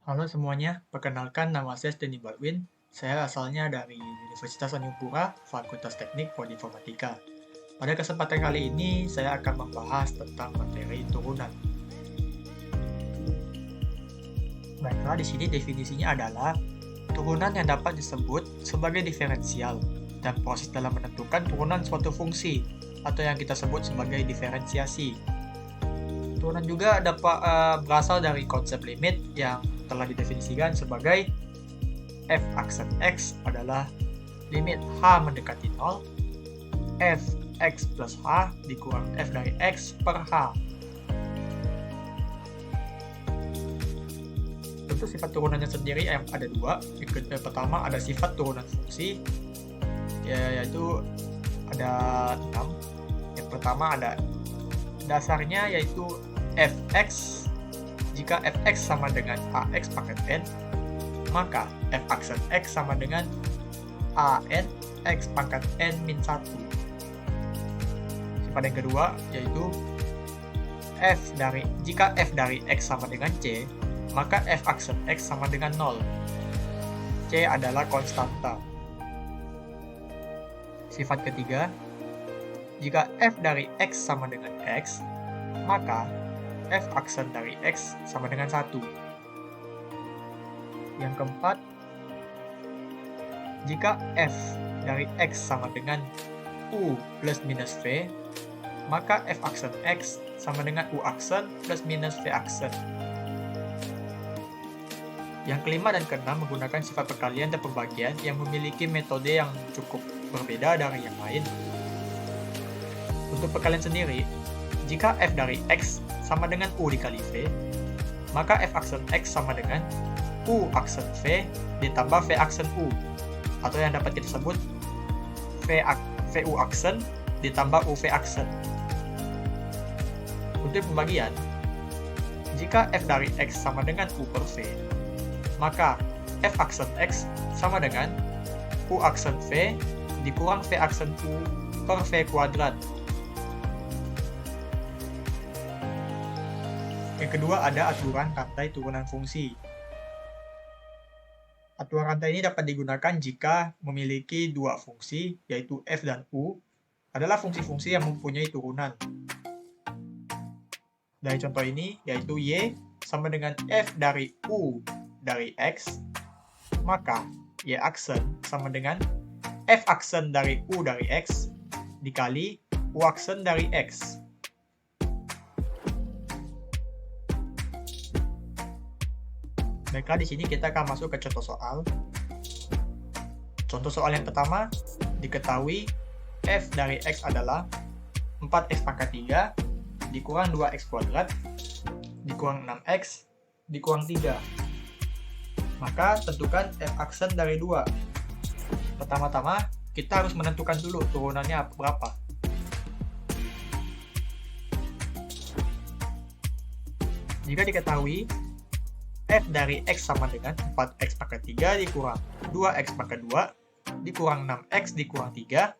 Halo semuanya, perkenalkan nama saya Steny Baldwin. Saya asalnya dari Universitas Tanjungpura, Fakultas Teknik Informatika. Pada kesempatan kali ini, saya akan membahas tentang materi turunan. Baiklah, di sini definisinya adalah turunan yang dapat disebut sebagai diferensial dan proses dalam menentukan turunan suatu fungsi atau yang kita sebut sebagai diferensiasi. Turunan juga dapat berasal dari konsep limit yang telah didefinisikan sebagai f aksen x adalah limit h mendekati 0, f x plus h dikurang f dari x per h. Untuk sifat turunannya sendiri ada dua. Yang pertama ada sifat turunan fungsi, yaitu ada 6. Yang pertama ada dasarnya yaitu fx. Jika fx sama dengan ax pangkat n, maka f aksen x sama dengan an x pangkat n min 1. Sifat yang kedua yaitu jika f dari x sama dengan c, maka f aksen x sama dengan 0. C adalah konstanta. Sifat ketiga, jika f dari x sama dengan x, maka f aksen dari x sama dengan 1. Yang keempat, jika f dari x sama dengan u plus minus v, maka f aksen x sama dengan u aksen plus minus v aksen. Yang kelima dan keenam menggunakan sifat perkalian dan pembagian yang memiliki metode yang cukup berbeda dari yang lain. Untuk perkalian sendiri, jika f dari x sama dengan u dikali v, maka f aksen x sama dengan u aksen v ditambah v aksen u, atau yang dapat kita sebut vu aksen ditambah uv aksen. Untuk pembagian, jika f dari x sama dengan u per v, maka f aksen x sama dengan u aksen v dikurang v aksen u per v kuadrat. Yang kedua ada aturan rantai turunan fungsi. Aturan rantai ini dapat digunakan jika memiliki dua fungsi, yaitu f dan u, adalah fungsi-fungsi yang mempunyai turunan. Dari contoh ini, yaitu y sama dengan f dari u dari x, maka y aksen sama dengan f aksen dari u dari x dikali u aksen dari x. Baiklah, di sini kita akan masuk ke contoh soal. Contoh soal yang pertama, diketahui f dari x adalah 4x pangkat 3 dikurang 2x kuadrat dikurang 6x dikurang 3. Maka tentukan f aksen dari 2. Pertama-tama, kita harus menentukan dulu turunannya berapa. Jika diketahui f dari x sama dengan 4x pangkat 3 dikurang 2x pangkat 2 dikurang 6x dikurang 3,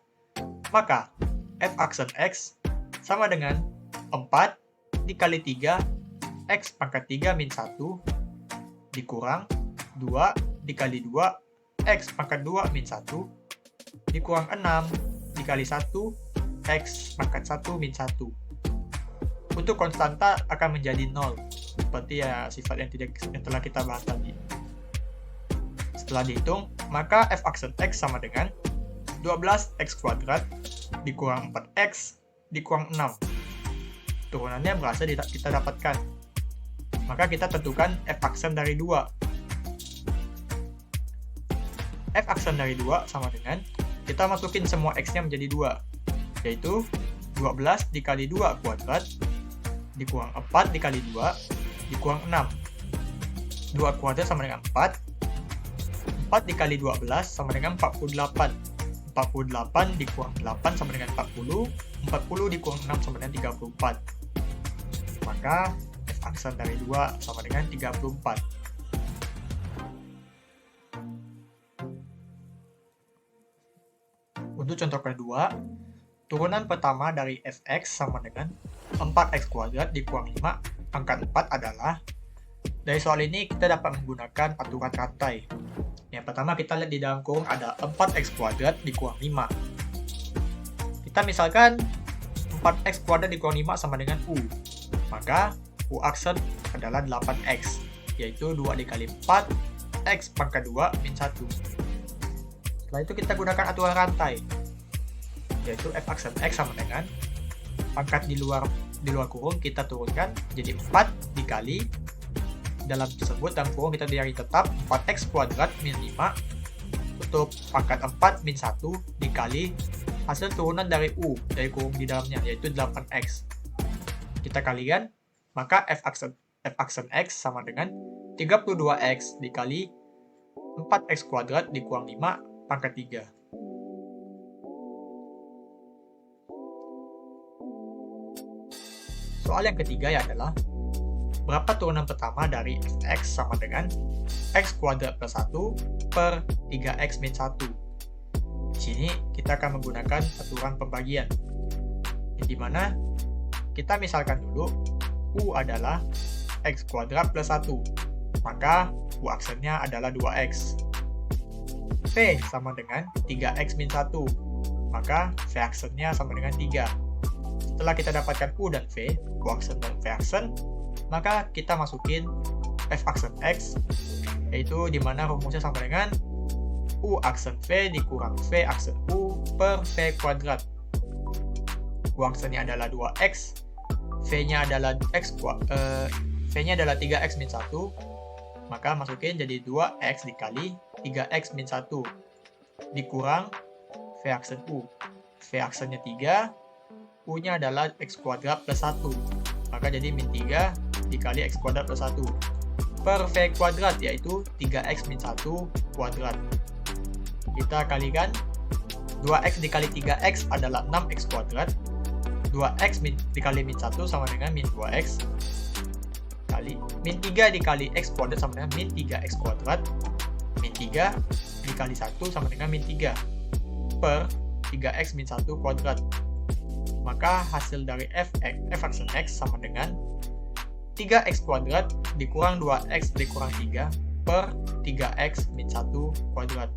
maka f aksen x sama dengan 4 dikali 3 x pangkat 3 min 1 dikurang 2 dikali 2 x pangkat 2 min 1 dikurang 6 dikali 1 x pangkat 1 min 1. Untuk konstanta akan menjadi 0, seperti ya sifat yang telah kita bahas tadi. Setelah dihitung, maka f aksen x sama dengan 12x kuadrat dikurang 4x dikurang 6. Turunannya berhasil kita dapatkan. Maka kita tentukan f aksen dari 2. F aksen dari 2 sama dengan, kita masukin semua x-nya menjadi 2, yaitu 12 dikali 2 kuadrat dikurang 4 dikali 2 dikurang 6. 2 kuadrat sama dengan 4. 4 dikali 12 sama dengan 48. 48 dikurang 8 sama dengan 40. 40 dikurang 6 sama dengan 34. Maka f aksen dari 2 sama dengan 34. Untuk contoh kedua, turunan pertama dari fx sama dengan 4x kuadrat dikurang 5 pangkat 4 adalah Dari soal ini kita dapat menggunakan aturan rantai. Yang pertama kita lihat di dalam kurung ada 4x kuadrat dikurang 5. Kita misalkan 4x kuadrat dikurang 5 sama dengan U. Maka U aksen adalah 8x, yaitu 2 dikali 4 x pangkat 2 min 1. Setelah itu kita gunakan aturan rantai, yaitu f aksen x sama dengan pangkat di luar kurung kita turunkan jadi 4 dikali dalam tersebut dalam kurung kita dicari tetap 4x kuadrat min 5 tutup pangkat 4 min 1 dikali hasil turunan dari U dari kurung di dalamnya yaitu 8x. Kita kalikan, maka f aksen x sama dengan 32x dikali 4x kuadrat dikurang 5 pangkat 3. Soal yang ketiga adalah berapa turunan pertama dari fx sama dengan x kuadrat plus 1 per 3x min 1. Di sini kita akan menggunakan aturan pembagian, di mana kita misalkan dulu U adalah x kuadrat plus 1, maka U aksennya adalah 2x. V sama dengan 3x min 1, maka V aksennya sama dengan 3. Setelah kita dapatkan U dan V, U aksen dan V aksen, maka kita masukin f aksen x, yaitu dimana rumusnya sama dengan U aksen V dikurang V aksen U per V kuadrat. U aksennya adalah 2x, V-nya adalah V-nya adalah 3x min 1, maka masukin jadi 2x dikali 3x min 1 dikurang V aksen U. V aksennya 3, U-nya adalah x kuadrat plus 1, maka jadi min 3 dikali x kuadrat plus 1 per V kuadrat, yaitu 3x min 1 kuadrat. Kita kalikan, 2x dikali 3x adalah 6x kuadrat, 2x dikali min 1 sama dengan min 2x, kali min 3 dikali x kuadrat sama dengan min 3x kuadrat, min 3 dikali 1 sama dengan min 3 per 3x min 1 kuadrat. Maka hasil dari f aksen x sama dengan 3x kuadrat dikurang 2x dikurang 3 per 3x min 1 kuadrat.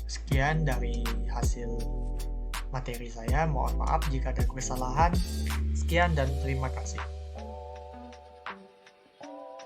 Sekian dari hasil materi saya. Mohon maaf jika ada kesalahan. Sekian dan terima kasih.